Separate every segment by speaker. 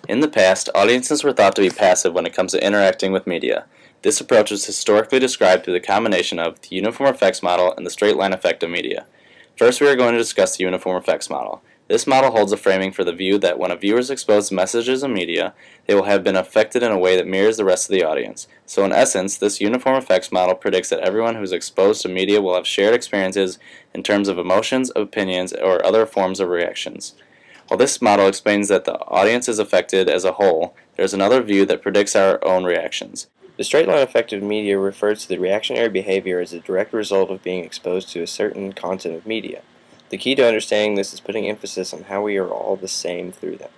Speaker 1: In the past, audiences were thought to be passive when it comes to interacting with media. This approach is historically described through the combination of the uniform effects model and the straight line effect of media. First, we are going to discuss the uniform effects model. This model holds a framing for the view that when a viewer is exposed to messages and media, they will have been affected in a way that mirrors the rest of the audience. So in essence, this uniform effects model predicts that everyone who is exposed to media will have shared experiences in terms of emotions, opinions, or other forms of reactions. While this model explains that the audience is affected as a whole, there is another view that predicts our own reactions.
Speaker 2: The straight line effect of media refers to the reactionary behavior as a direct result of being exposed to a certain content of media. The key to understanding this is putting emphasis on how we are all the same through them.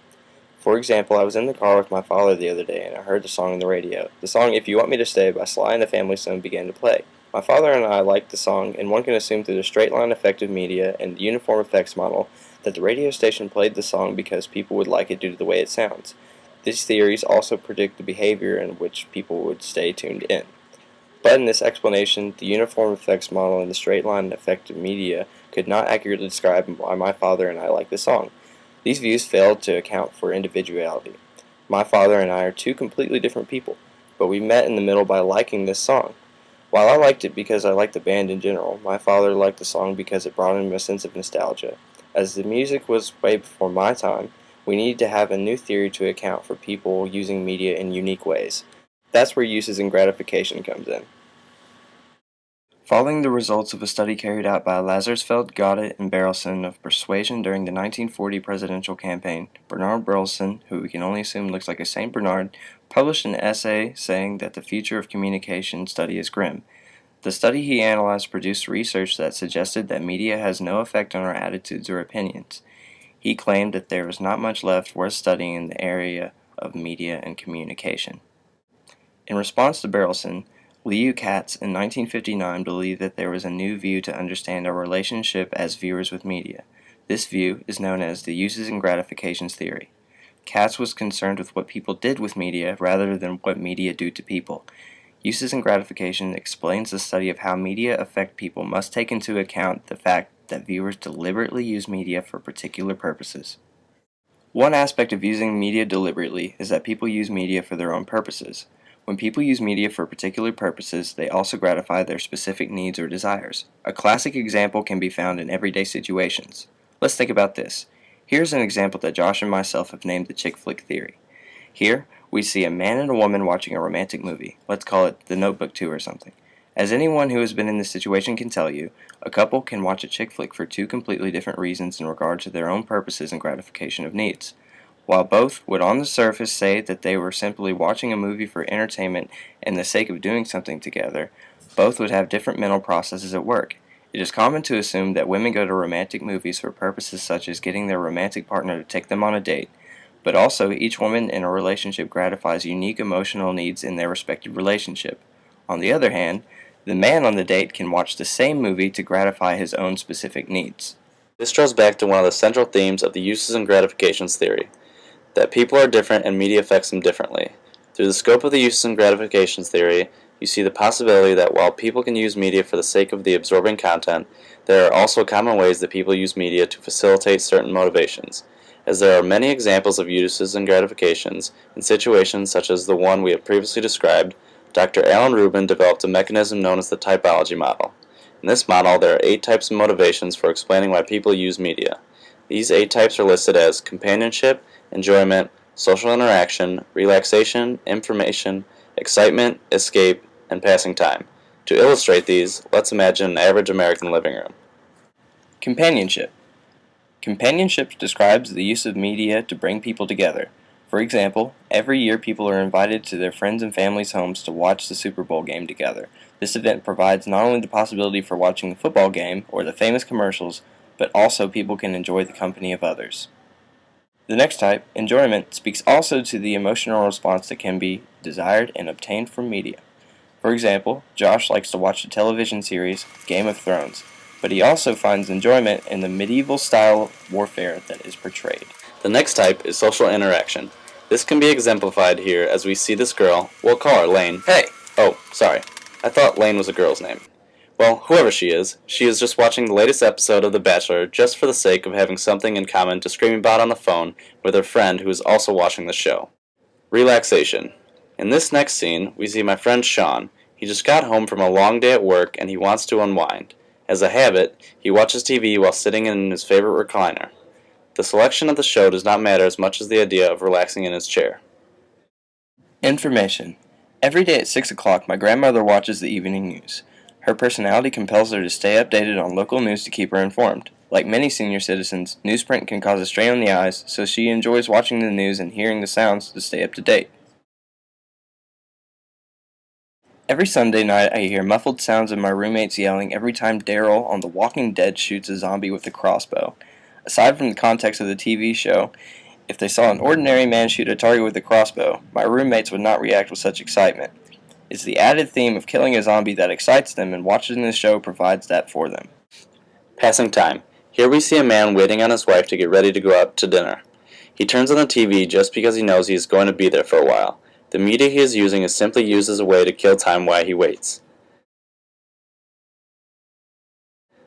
Speaker 2: For example, I was in the car with my father the other day and I heard the song on the radio. The song If You Want Me to Stay by Sly and the Family Stone began to play. My father and I liked the song, and one can assume through the straight line effect of media and the uniform effects model that the radio station played the song because people would like it due to the way it sounds. These theories also predict the behavior in which people would stay tuned in. But in this explanation, the uniform effects model and the straight line effect of media could not accurately describe why my father and I like the song. These views failed to account for individuality. My father and I are two completely different people, but we met in the middle by liking this song. While I liked it because I liked the band in general, my father liked the song because it brought him a sense of nostalgia. As the music was way before my time, we needed to have a new theory to account for people using media in unique ways. That's where uses and gratification comes in. Following the results of a study carried out by Lazarsfeld, Goddard, and Berelson of persuasion during the 1940 presidential campaign, Bernard Berelson, who we can only assume looks like a Saint Bernard, published an essay saying that the future of communication study is grim. The study he analyzed produced research that suggested that media has no effect on our attitudes or opinions. He claimed that there was not much left worth studying in the area of media and communication. In response to Berelson, Leo Katz in 1959 believed that there was a new view to understand our relationship as viewers with media. This view is known as the uses and gratifications theory. Katz was concerned with what people did with media rather than what media do to people. Uses and gratification explains the study of how media affect people must take into account the fact that viewers deliberately use media for particular purposes. One aspect of using media deliberately is that people use media for their own purposes. When people use media for particular purposes, they also gratify their specific needs or desires. A classic example can be found in everyday situations. Let's think about this. Here's an example that Josh and myself have named the chick flick theory. Here, we see a man and a woman watching a romantic movie. Let's call it The Notebook 2 or something. As anyone who has been in this situation can tell you, a couple can watch a chick flick for two completely different reasons in regard to their own purposes and gratification of needs. While both would on the surface say that they were simply watching a movie for entertainment and the sake of doing something together, both would have different mental processes at work. It is common to assume that women go to romantic movies for purposes such as getting their romantic partner to take them on a date, but also each woman in a relationship gratifies unique emotional needs in their respective relationship. On the other hand, the man on the date can watch the same movie to gratify his own specific needs.
Speaker 1: This draws back to one of the central themes of the uses and gratifications theory, that people are different and media affects them differently. Through the scope of the uses and gratifications theory, you see the possibility that while people can use media for the sake of the absorbing content, there are also common ways that people use media to facilitate certain motivations. As there are many examples of uses and gratifications in situations such as the one we have previously described, Dr. Alan Rubin developed a mechanism known as the typology model. In this model, there are 8 types of motivations for explaining why people use media. These 8 types are listed as companionship, enjoyment, social interaction, relaxation, information, excitement, escape, and passing time. To illustrate these, let's imagine an average American living room.
Speaker 2: Companionship. Companionship describes the use of media to bring people together. For example, every year people are invited to their friends' and families' homes to watch the Super Bowl game together. This event provides not only the possibility for watching the football game or the famous commercials, but also people can enjoy the company of others. The next type, enjoyment, speaks also to the emotional response that can be desired and obtained from media. For example, Josh likes to watch the television series Game of Thrones, but he also finds enjoyment in the medieval style warfare that is portrayed.
Speaker 1: The next type is social interaction. This can be exemplified here as we see this girl, we'll call her Layne.
Speaker 2: Hey!
Speaker 1: Oh, sorry. I thought Layne was a girl's name. Well, whoever she is just watching the latest episode of The Bachelor just for the sake of having something in common to scream about on the phone with her friend who is also watching the show. Relaxation. In this next scene, we see my friend Sean. He just got home from a long day at work and he wants to unwind. As a habit, he watches TV while sitting in his favorite recliner. The selection of the show does not matter as much as the idea of relaxing in his chair.
Speaker 2: Information. Every day at 6 o'clock, my grandmother watches the evening news. Her personality compels her to stay updated on local news to keep her informed. Like many senior citizens, newsprint can cause a strain on the eyes, so she enjoys watching the news and hearing the sounds to stay up to date. Every Sunday night, I hear muffled sounds of my roommates yelling every time Daryl on The Walking Dead shoots a zombie with a crossbow. Aside from the context of the TV show, if they saw an ordinary man shoot a target with a crossbow, my roommates would not react with such excitement. It's the added theme of killing a zombie that excites them, and watching this show provides that for them.
Speaker 1: Passing time. Here we see a man waiting on his wife to get ready to go out to dinner. He turns on the TV just because he knows he is going to be there for a while. The media he is using is simply used as a way to kill time while he waits.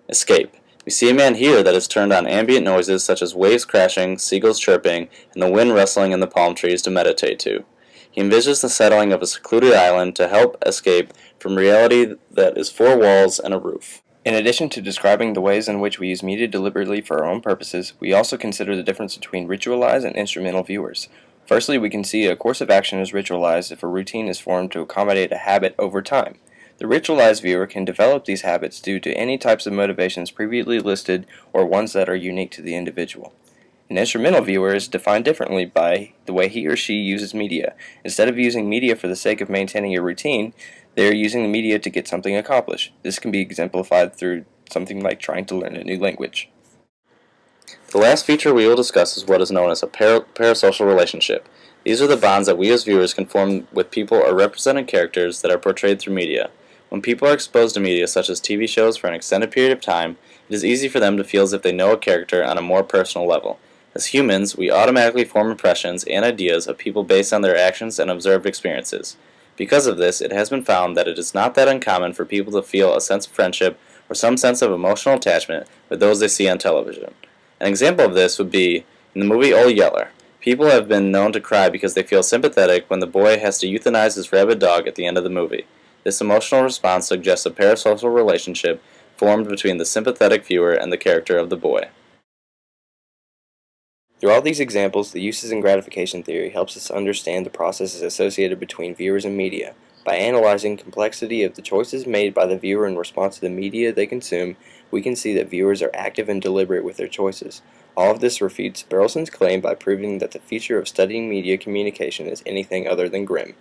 Speaker 1: Escape. We see a man here that has turned on ambient noises such as waves crashing, seagulls chirping, and the wind rustling in the palm trees to meditate to. He envisions the settling of a secluded island to help escape from reality that is four walls and a roof.
Speaker 2: In addition to describing the ways in which we use media deliberately for our own purposes, we also consider the difference between ritualized and instrumental viewers. Firstly, we can see a course of action is ritualized if a routine is formed to accommodate a habit over time. The ritualized viewer can develop these habits due to any types of motivations previously listed or ones that are unique to the individual. An instrumental viewer is defined differently by the way he or she uses media. Instead of using media for the sake of maintaining a routine, they are using the media to get something accomplished. This can be exemplified through something like trying to learn a new language.
Speaker 1: The last feature we will discuss is what is known as a parasocial relationship. These are the bonds that we as viewers can form with people or represented characters that are portrayed through media. When people are exposed to media such as TV shows for an extended period of time, it is easy for them to feel as if they know a character on a more personal level. As humans, we automatically form impressions and ideas of people based on their actions and observed experiences. Because of this, it has been found that it is not that uncommon for people to feel a sense of friendship or some sense of emotional attachment with those they see on television. An example of this would be in the movie Old Yeller. People have been known to cry because they feel sympathetic when the boy has to euthanize his rabid dog at the end of the movie. This emotional response suggests a parasocial relationship formed between the sympathetic viewer and the character of the boy.
Speaker 2: Through all these examples, the uses and gratification theory helps us understand the processes associated between viewers and media. By analyzing complexity of the choices made by the viewer in response to the media they consume, we can see that viewers are active and deliberate with their choices. All of this refutes Burleson's claim by proving that the future of studying media communication is anything other than grim.